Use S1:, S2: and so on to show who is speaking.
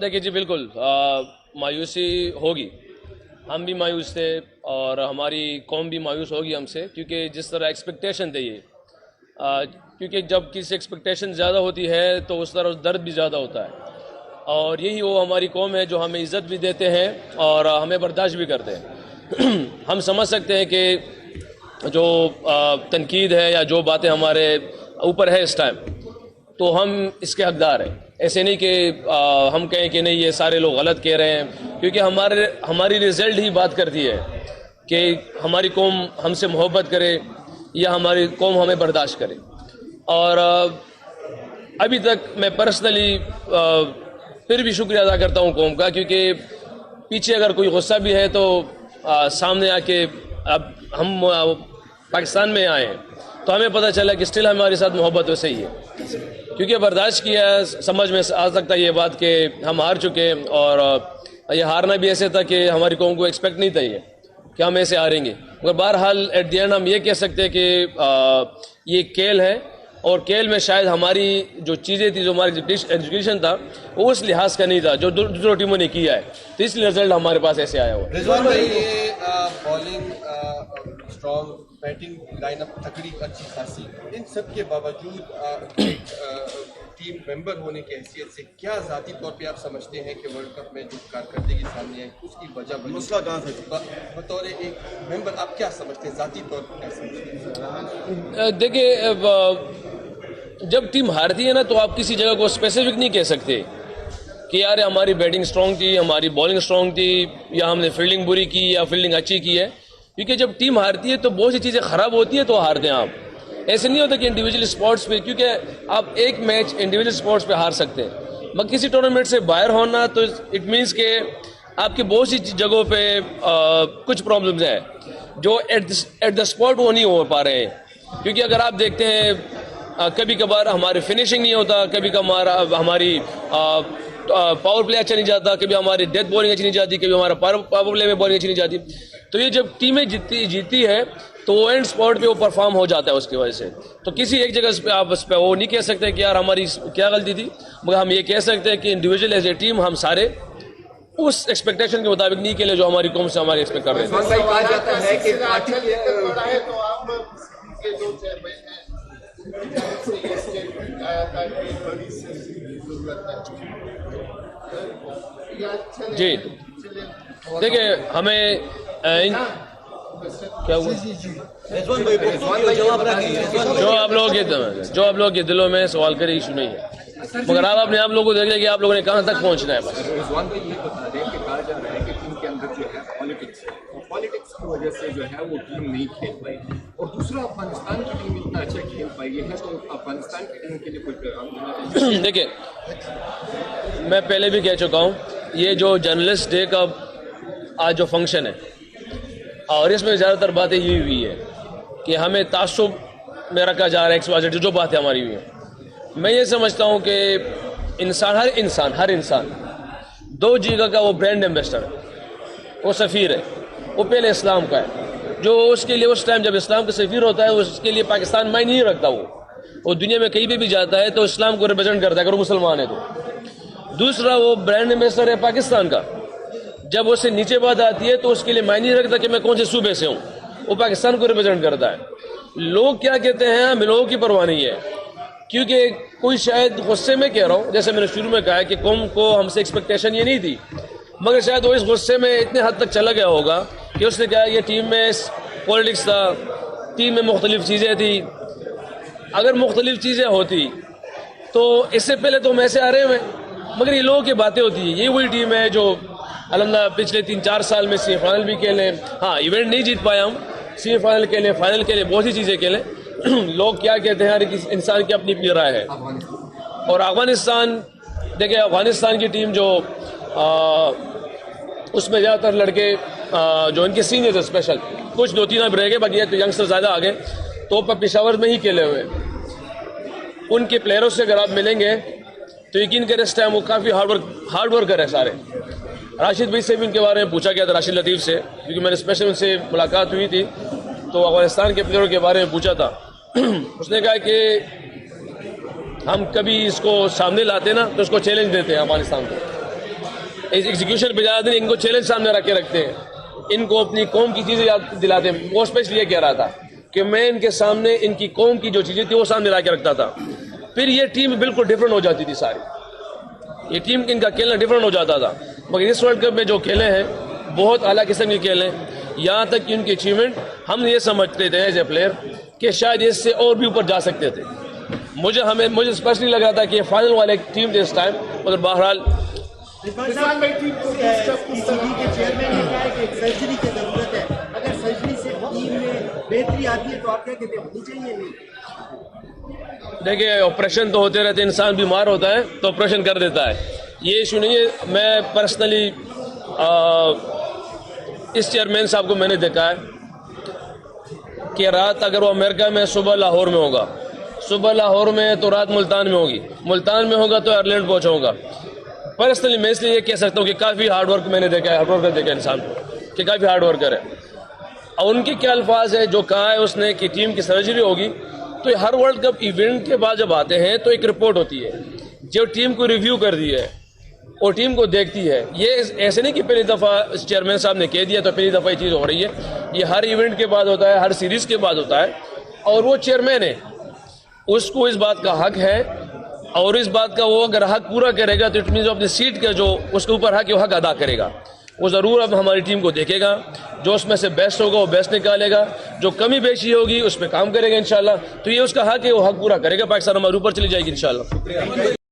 S1: دیکھیے جی بالکل مایوسی ہوگی، ہم بھی مایوس تھے اور ہماری قوم بھی مایوس ہوگی ہم سے، کیونکہ جس طرح ایکسپیکٹیشن تھے یہ کیونکہ جب کسی ایکسپیکٹیشن زیادہ ہوتی ہے تو اس طرح درد بھی زیادہ ہوتا ہے، اور یہی وہ ہماری قوم ہے جو ہمیں عزت بھی دیتے ہیں اور ہمیں برداشت بھی کرتے ہیں۔ ہم سمجھ سکتے ہیں کہ جو تنقید ہے یا جو باتیں ہمارے اوپر ہے اس ٹائم، تو ہم اس کے حقدار ہیں۔ ایسے نہیں کہ ہم کہیں کہ نہیں یہ سارے لوگ غلط کہہ رہے ہیں، کیونکہ ہماری رزلٹ ہی بات کرتی ہے کہ ہماری قوم ہم سے محبت کرے یا ہماری قوم ہمیں برداشت کرے۔ اور ابھی تک میں پرسنلی پھر بھی شکریہ ادا کرتا ہوں قوم کا، کیونکہ پیچھے اگر کوئی غصہ بھی ہے تو سامنے آ کے اب ہم پاکستان میں آئے ہیں تو ہمیں پتہ چلا کہ اسٹل ہمارے ساتھ محبت ویسے ہی ہے، کیونکہ برداشت کیا، سمجھ میں آ سکتا ہے یہ بات کہ ہم ہار چکے، اور یہ ہارنا بھی ایسے تھا کہ ہماری قوم کو ایکسپیکٹ نہیں تھا یہ کہ ہم ایسے ہاریں گے، مگر بہرحال ایٹ دی اینڈ ہم یہ کہہ سکتے ہیں کہ یہ کھیل ہے، اور کھیل میں شاید ہماری جو چیزیں تھی، جو ہماری ایجوکیشن تھا، وہ اس لحاظ کا نہیں تھا جو دوسروں ٹیموں نے کیا ہے، تو اس لیے رزلٹ ہمارے پاس ایسے آیا ہوا ہے۔
S2: رضوان بھائی، یہ bowling strong, batting line up تکڑی اچھی خاصی، ان سب کے باوجود ٹیم ممبر ہونے کی حیثیت سے کیا ذاتی طور پہ آپ سمجھتے ہیں کہ ورلڈ کپ میں جو کارکردگی سامنے آئی اس کی وجہ بنی؟ مسئلہ کہاں سے؟ بطور ایک ممبر آپ کیا سمجھتے ہیں، ذاتی طور پر کیا سمجھتے ہیں؟
S1: دیکھیے جب ٹیم ہارتی ہے نا تو آپ کسی جگہ کو اسپیسیفک نہیں کہہ سکتے کہ یار ہماری بیٹنگ اسٹرانگ تھی، ہماری بالنگ اسٹرانگ تھی، یا ہم نے فیلڈنگ بری کی یا فیلڈنگ اچھی کی ہے، کیونکہ جب ٹیم ہارتی ہے تو بہت سی چیزیں خراب ہوتی ہیں تو ہارتے ہیں آپ۔ ایسے نہیں ہوتا کہ انڈیویجول اسپورٹس پہ، کیونکہ آپ ایک میچ انڈیویجول اسپورٹس پہ ہار سکتے ہیں، مگر کسی ٹورنامنٹ سے باہر ہونا تو اٹ مینس کہ آپ کی بہت سی جگہوں پہ کچھ پرابلمز ہیں جو ایٹ دا اسپاٹ وہ نہیں ہو پا رہے ہیں، کیونکہ اگر آپ دیکھتے ہیں کبھی کبھار ہماری فنشنگ نہیں ہوتا، کبھی کبھار ہماری پاور پلے اچھا نہیں جاتا، کبھی ہماری ڈیتھ بالنگ اچھی نہیں جاتی، کبھی ہمارا پاور پلے میں بالنگ اچھی نہیں جاتی، تو یہ جب ٹیمیں جیتی ہے تو وہ اینڈ اسپاٹ پہ وہ پرفارم ہو جاتا ہے اس کی وجہ سے۔ تو کسی ایک جگہ پہ آپ اس پہ وہ نہیں کہہ سکتے کہ یار ہماری کیا غلطی تھی، مگر ہم یہ کہہ سکتے ہیں کہ انڈیویجول ایز اے ٹیم ہم سارے اس ایکسپیکٹیشن کے مطابق نہیں کھیلے جو ہماری قوم سے ہماری ایکسپیکٹ کر رہے تھے۔ جی دیکھیں ہمیں کیا ہوا جو آپ لوگوں کے دلوں میں سوال کرے ایشو نہیں ہے، مگر آپ اپنے آپ لوگوں کو دیکھ لیں کہ آپ لوگوں نے کہاں تک پہنچنا ہے۔ بس
S3: رضوان بھائی یہ بتا دیں کہ کہا جا رہا ہے کہ ٹیم کے اندر جو ہے پالیٹکس کی وجہ سے جو ہے وہ ٹیم نہیں کھیل پائی، اور دوسرا افغانستان کی ٹیم اتنا اچھا کھیل پائی ہے، تو افغانستان کی ٹیم کے لیے کوئی پیغام دینا چاہیے؟
S1: دیکھیں میں پہلے بھی کہہ چکا ہوں، یہ جو جرنلسٹ ڈے کا آج جو فنکشن ہے، اور اس میں زیادہ تر باتیں یہی ہوئی ہے کہ ہمیں تعصب میں رکھا جا رہا ہے، جو باتیں ہماری ہوئی ہیں۔ میں یہ سمجھتا ہوں کہ ہر انسان دو جگہ کا وہ برانڈ ایمبیسڈر ہے، وہ سفیر ہے، وہ پہلے اسلام کا ہے، جو اس کے لیے اس ٹائم جب اسلام کا سفیر ہوتا ہے اس کے لیے پاکستان معنی نہیں رکھتا، وہ دنیا میں کہیں بھی جاتا ہے تو اسلام کو ریپرزینٹ کرتا ہے اگر وہ مسلمان ہے تو۔ دوسرا وہ برانڈ ایمبیسڈر ہے پاکستان کا، جب اس سے نیچے بات آتی ہے تو اس کے لیے معنی نہیں رکھتا کہ میں کون سے صوبے سے ہوں، وہ پاکستان کو ریپرزینٹ کرتا ہے۔ لوگ کیا کہتے ہیں ہمیں لوگوں کی پرواہ نہیں ہے، کیونکہ کوئی شاید غصے میں کہہ رہا ہوں، جیسے میں نے شروع میں کہا ہے کہ قوم کو ہم سے ایکسپیکٹیشن یہ نہیں تھی، مگر شاید وہ اس غصے میں اتنے حد تک چلا گیا ہوگا کہ اس نے کہا یہ ٹیم میں پولیٹکس تھا، ٹیم میں مختلف چیزیں تھی۔ اگر مختلف چیزیں ہوتی تو اس سے پہلے تو ہم ایسے آ رہے ہوئے، مگر یہ لوگوں کی باتیں ہوتی ہیں۔ یہ وہی ٹیم ہے جو الحمدللہ پچھلے 3-4 سال میں سیمی فائنل بھی کھیلے، ہاں ایونٹ نہیں جیت پایا ہم، سیمی فائنل کھیلے، فائنل کھیلے، بہت سی چیزیں کھیلے۔ لوگ کیا کہتے ہیں، ہر انسان کی اپنی اپنی رائے ہے۔ اور افغانستان دیکھیں، افغانستان کی ٹیم جو اس میں زیادہ تر لڑکے جو ان کے سینئرز اسپیشل کچھ 2-3 اب رہ گئے، باقی تو ینگسٹر زیادہ آ گئے، تو پشاور میں ہی کھیلے ہوئے۔ ان کے پلیئروں سے اگر آپ ملیں گے تو یقین کریں اس ٹائم وہ کافی ہارڈ ورکر ہے سارے۔ راشد بھائی سے بھی ان کے بارے میں پوچھا گیا تھا، راشد لطیف سے، کیونکہ میں نے اسپیشل ان سے ملاقات ہوئی تھی تو افغانستان کے پلیئروں کے بارے میں پوچھا تھا۔ اس نے کہا کہ ہم کبھی اس کو سامنے لاتے نا تو اس کو چیلنج دیتے ہیں افغانستان کو، ایگزیکیوشن پہ زیادہ نہیں، ان کو چیلنج سامنے رکھ کے رکھتے ہیں، ان کو اپنی قوم کی چیزیں یاد دلاتے ہیں. وہ اسپیشلی یہ کہہ رہا تھا کہ میں ان کے سامنے ان کی قوم کی جو چیزیں تھیں وہ سامنے لا کے رکھتا تھا، پھر یہ ٹیم بالکل ڈفرینٹ ہو جاتی تھی ساری. یہ ٹیم ان کا کھیلنا ڈفرینٹ ہو جاتا تھا. مگر اس ورلڈ کپ میں جو کھیلے ہیں بہت اعلیٰ قسم کے کھیلے ہیں. یہاں تک کہ ان کی اچیومنٹ ہم یہ سمجھتے تھے ایز اے پلیئر کہ شاید اس سے اور بھی اوپر جا سکتے تھے. مجھے اسپیشلی لگ رہا تھا کہ یہ فائنل والے ٹیم تھے اس ٹائم، مگر بہرحال
S4: رضوان بھائی ٹیم کو پی سی بی کے چیئرمین نے کہا ہے کہ ایک سرجری کی ضرورت ہے، اگر سرجری سے ٹیم میں بہتری آتی ہے تو آپ کیا کہتے ہیں ہونی چاہیے؟ نہیں
S1: دیکھیے آپریشن تو ہوتے رہتے، انسان بیمار ہوتا ہے تو آپریشن کر دیتا ہے، یہ ایشو نہیں ہے. میں پرسنلی اس چیئرمین صاحب کو میں نے دیکھا ہے کہ رات اگر وہ امریکہ میں صبح لاہور میں ہوگا، صبح لاہور میں تو رات ملتان میں ہوگی، ملتان میں ہوگا تو آئرلینڈ پہنچاؤں گا. پرسنلی میں اس لیے یہ کہہ سکتا ہوں کہ کافی ہارڈ ورک میں نے دیکھا ہے، ہارڈ ورکر دیکھا ہے انسان کو کہ کافی ہارڈ ورکر ہے. اور ان کے کیا الفاظ ہے جو کہا ہے اس نے کہ ٹیم کی سرجری ہوگی، تو ہر ورلڈ کپ ایونٹ کے بعد جب آتے ہیں تو ایک رپورٹ ہوتی ہے جو ٹیم کو ریویو کر دی ہے اور ٹیم کو دیکھتی ہے. یہ ایسے نہیں کہ پہلی دفعہ چیئرمین صاحب نے کہہ دیا تو پہلی دفعہ یہ چیز ہو رہی ہے، یہ ہر ایونٹ کے بعد ہوتا ہے، ہر سیریز کے بعد ہوتا ہے. اور وہ چیئرمین ہے، اس کو اس بات کا حق ہے، اور اس بات کا وہ اگر حق پورا کرے گا تو اٹ مینز اپنی سیٹ کا جو اس کے اوپر حق ہے وہ حق ادا کرے گا. وہ ضرور اب ہماری ٹیم کو دیکھے گا، جو اس میں سے بیسٹ ہوگا وہ بیسٹ نکالے گا، جو کمی بیشی ہوگی اس پہ کام کرے گا انشاءاللہ. تو یہ اس کا حق ہے، وہ حق پورا کرے گا. پاکستان ہمارے اوپر چلی جائے گی انشاءاللہ.